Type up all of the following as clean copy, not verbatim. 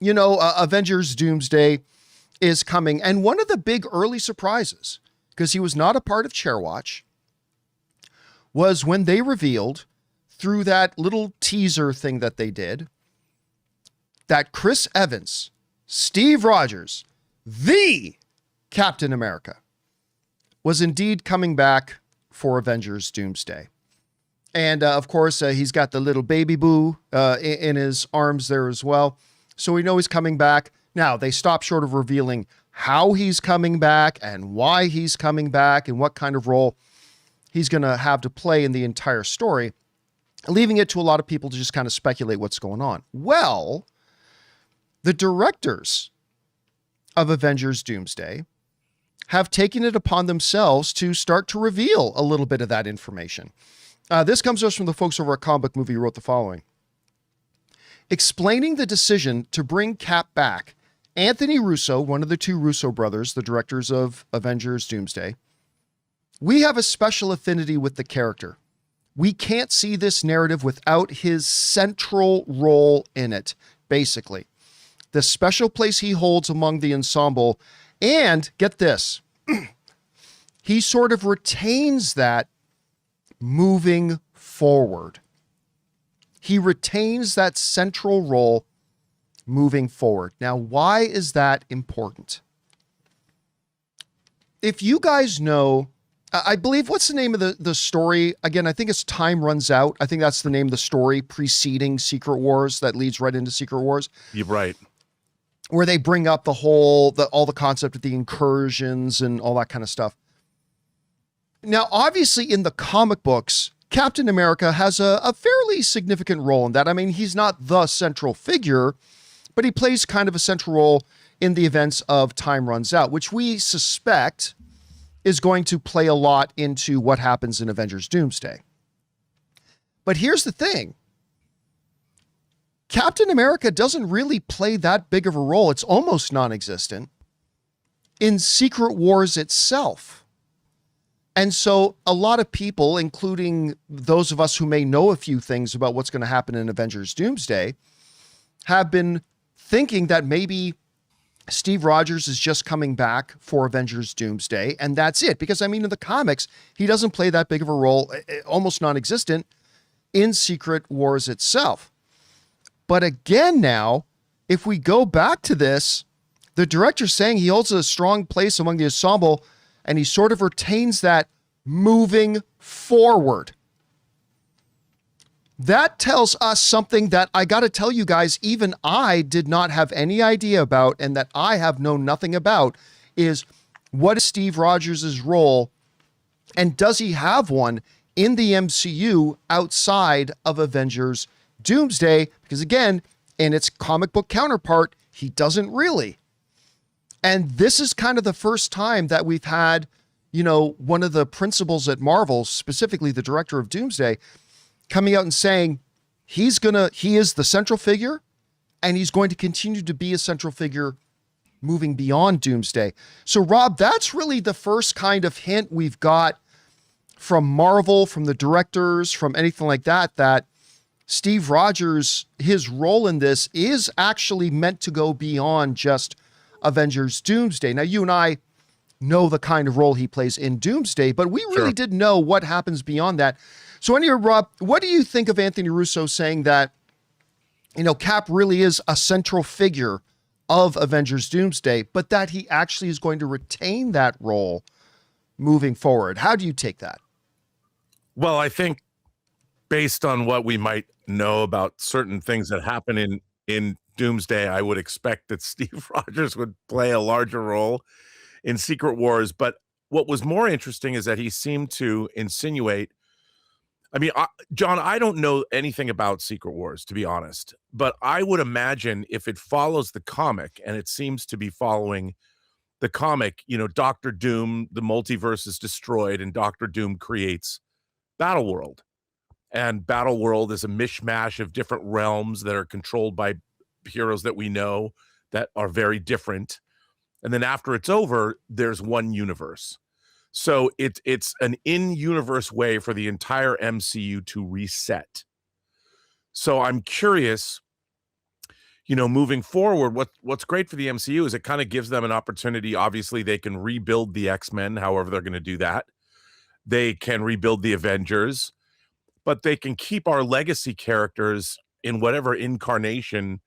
Avengers Doomsday is coming. And one of the big early surprises, because he was not a part of Chairwatch, was when they revealed through that little teaser thing that they did that Chris Evans, Steve Rogers, the Captain America, was indeed coming back for Avengers Doomsday. And of course, he's got the little baby boo in his arms there as well. So we know he's coming back. Now, they stop short of revealing how he's coming back and why he's coming back and what kind of role he's going to have to play in the entire story, leaving it to a lot of people to just kind of speculate what's going on. Well, the directors of Avengers Doomsday have taken it upon themselves to start to reveal a little bit of that information. This comes to us from the folks over at Comic Book Movie, who wrote the following. Explaining the decision to bring Cap back, Anthony Russo, one of the two Russo brothers, the directors of Avengers Doomsday, we have a special affinity with the character. We can't see this narrative without his central role in it, basically. The special place he holds among the ensemble, and get this, he sort of retains that moving forward. He retains that central role moving forward. Now, why is that important? If you guys know, I believe, what's the name of the story? Again, I think it's Time Runs Out. I think that's the name of the story preceding Secret Wars that leads right into Secret Wars. You're right. Where they bring up all the concept of the incursions and all that kind of stuff. Now, obviously, in the comic books, Captain America has a fairly significant role in that. I mean, he's not the central figure, but he plays kind of a central role in the events of Time Runs Out, which we suspect is going to play a lot into what happens in Avengers Doomsday. But here's the thing. Captain America doesn't really play that big of a role. It's almost non-existent in Secret Wars itself. And so a lot of people, including those of us who may know a few things about what's going to happen in Avengers Doomsday, have been thinking that maybe Steve Rogers is just coming back for Avengers Doomsday, and that's it. Because, I mean, in the comics, he doesn't play that big of a role, almost non-existent, in Secret Wars itself. But again now, if we go back to this, the director's saying he holds a strong place among the ensemble, and he sort of retains that moving forward. That tells us something that I got to tell you guys, even I did not have any idea about, and that I have known nothing about, is what is Steve Rogers' role, and does he have one in the MCU outside of Avengers Doomsday? Because again, in its comic book counterpart, he doesn't really. And this is kind of the first time that we've had, one of the principals at Marvel, specifically the director of Doomsday, coming out and saying he is the central figure, and he's going to continue to be a central figure moving beyond Doomsday. So Rob, that's really the first kind of hint we've got from Marvel, from the directors, from anything like that, that Steve Rogers, his role in this is actually meant to go beyond just Avengers Doomsday. Now, you and I know the kind of role he plays in Doomsday, but we really didn't know what happens beyond that. So anyway, Rob, what do you think of Anthony Russo saying that, Cap really is a central figure of Avengers Doomsday, but that he actually is going to retain that role moving forward? How do you take that? Well, I think based on what we might know about certain things that happen in Doomsday, I would expect that Steve Rogers would play a larger role in Secret Wars. But what was more interesting is that he seemed to insinuate, John, I don't know anything about Secret Wars, to be honest, but I would imagine if it follows the comic, and it seems to be following the comic, Doctor Doom, the multiverse is destroyed, and Doctor Doom creates Battleworld. And Battleworld is a mishmash of different realms that are controlled by heroes that we know that are very different. And then after it's over, there's one universe. So it's an in-universe way for the entire MCU to reset. So I'm curious, moving forward, what's great for the MCU is it kind of gives them an opportunity. Obviously, they can rebuild the X-Men, however they're going to do that. They can rebuild the Avengers, but they can keep our legacy characters in whatever incarnation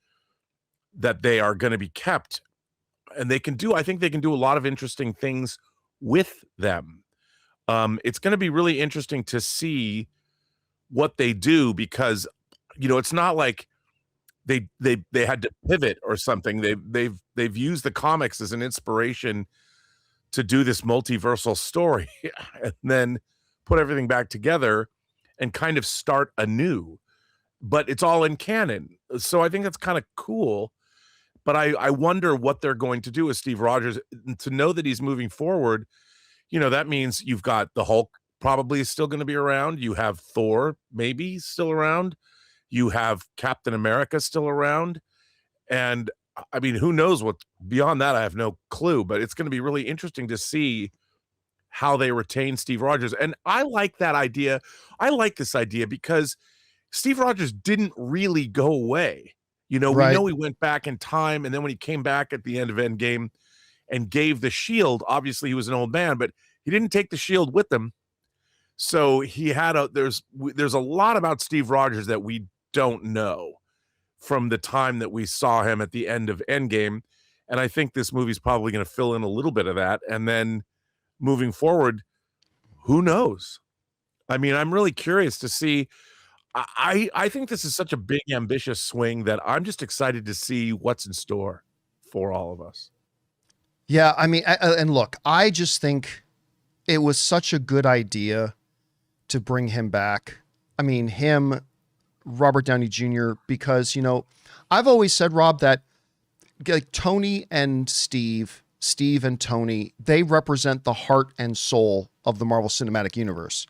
that they are going to be kept. And I think they can do a lot of interesting things with them. It's going to be really interesting to see what they do, because, it's not like they had to pivot or something. They've used the comics as an inspiration to do this multiversal story and then put everything back together and kind of start anew, but it's all in canon. So I think that's kind of cool, but I wonder what they're going to do with Steve Rogers. To know that he's moving forward, that means you've got the Hulk probably still going to be around. You have Thor maybe still around. You have Captain America still around. And I mean, who knows what beyond that? I have no clue, but it's going to be really interesting to see how they retain Steve Rogers. And I like that idea. I like this idea because Steve Rogers didn't really go away. Right. We know he went back in time. And then when he came back at the end of Endgame and gave the shield, obviously he was an old man, but he didn't take the shield with him. So he had there's a lot about Steve Rogers that we don't know from the time that we saw him at the end of Endgame. And I think this movie's probably going to fill in a little bit of that. And then moving forward, who knows? I mean, I'm really curious to see. I think this is such a big, ambitious swing that I'm just excited to see what's in store for all of us. Yeah, I mean, and look, I just think it was such a good idea to bring him back. I mean, Robert Downey Jr., because, I've always said, Rob, that like Tony and Steve and Tony, they represent the heart and soul of the Marvel Cinematic Universe.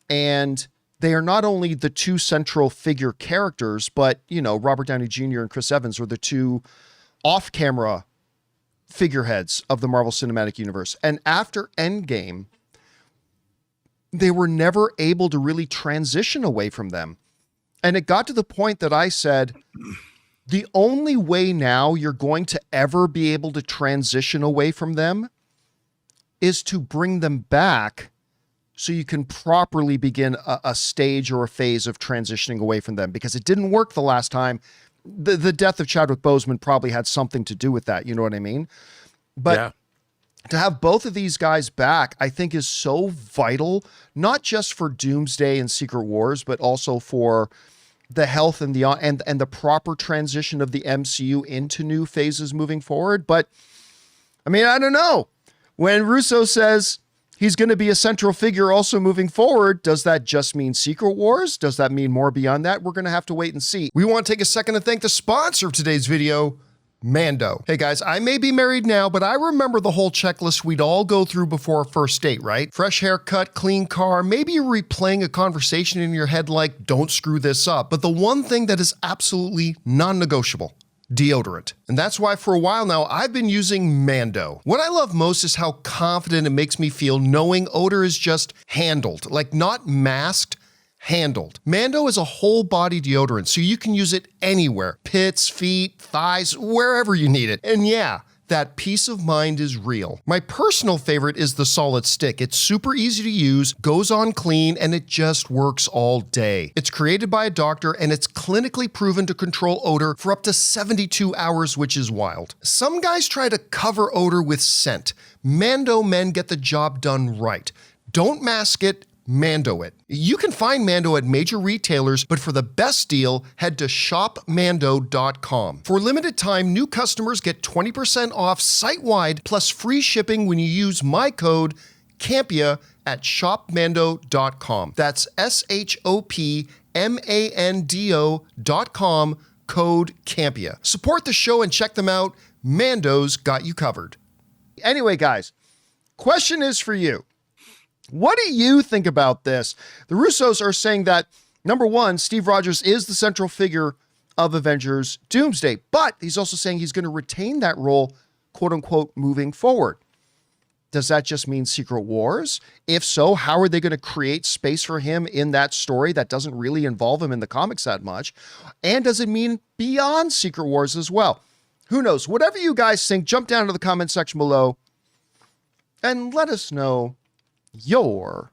And they are not only the two central figure characters, but, Robert Downey Jr. and Chris Evans are the two off-camera figureheads of the Marvel Cinematic Universe. And after Endgame, they were never able to really transition away from them. And it got to the point that I said, the only way now you're going to ever be able to transition away from them is to bring them back so you can properly begin a stage or a phase of transitioning away from them, because it didn't work the last time. The death of Chadwick Boseman probably had something to do with that. You know what I mean? But yeah, to have both of these guys back, I think is so vital, not just for Doomsday and Secret Wars, but also for the health and the proper transition of the MCU into new phases moving forward. But I mean, I don't know. When Russo says he's going to be a central figure also moving forward, does that just mean Secret Wars? Does that mean more beyond that? We're going to have to wait and see. We want to take a second to thank the sponsor of today's video, Mando. Hey guys, I may be married now, but I remember the whole checklist we'd all go through before a first date, right? Fresh haircut, clean car, maybe you're replaying a conversation in your head like, don't screw this up. But the one thing that is absolutely non-negotiable: deodorant. And that's why for a while now, I've been using Mando. What I love most is how confident it makes me feel knowing odor is just handled, like not masked, handled. Mando is a whole body deodorant, so you can use it anywhere: pits, feet, thighs, wherever you need it. And yeah, that peace of mind is real. My personal favorite is the solid stick. It's super easy to use, goes on clean, and it just works all day. It's created by a doctor, and it's clinically proven to control odor for up to 72 hours, which is wild. Some guys try to cover odor with scent. Mando men get the job done right. Don't mask it, Mando it. You can find Mando at major retailers, but for the best deal, head to shopmando.com. For a limited time, new customers get 20% off site-wide plus free shipping when you use my code Campea at shopmando.com. That's shopmando.com, code Campea. Support the show and check them out. Mando's got you covered. Anyway, guys, question is for you. What do you think about this? The Russos are saying that, number one, Steve Rogers is the central figure of Avengers Doomsday, but he's also saying he's going to retain that role, quote unquote, moving forward. Does that just mean Secret Wars? If so, how are they going to create space for him in that story that doesn't really involve him in the comics that much? And does it mean beyond Secret Wars as well? Who knows? Whatever you guys think, jump down to the comment section below and let us know your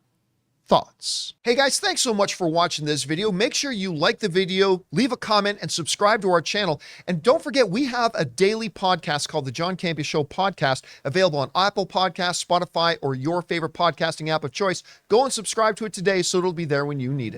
thoughts. Hey guys, thanks so much for watching this video. Make sure you like the video, leave a comment, and subscribe to our channel. And don't forget, we have a daily podcast called the John Campea Show podcast, available on Apple Podcasts, Spotify, or your favorite podcasting app of choice. Go and subscribe to it today so it'll be there when you need it.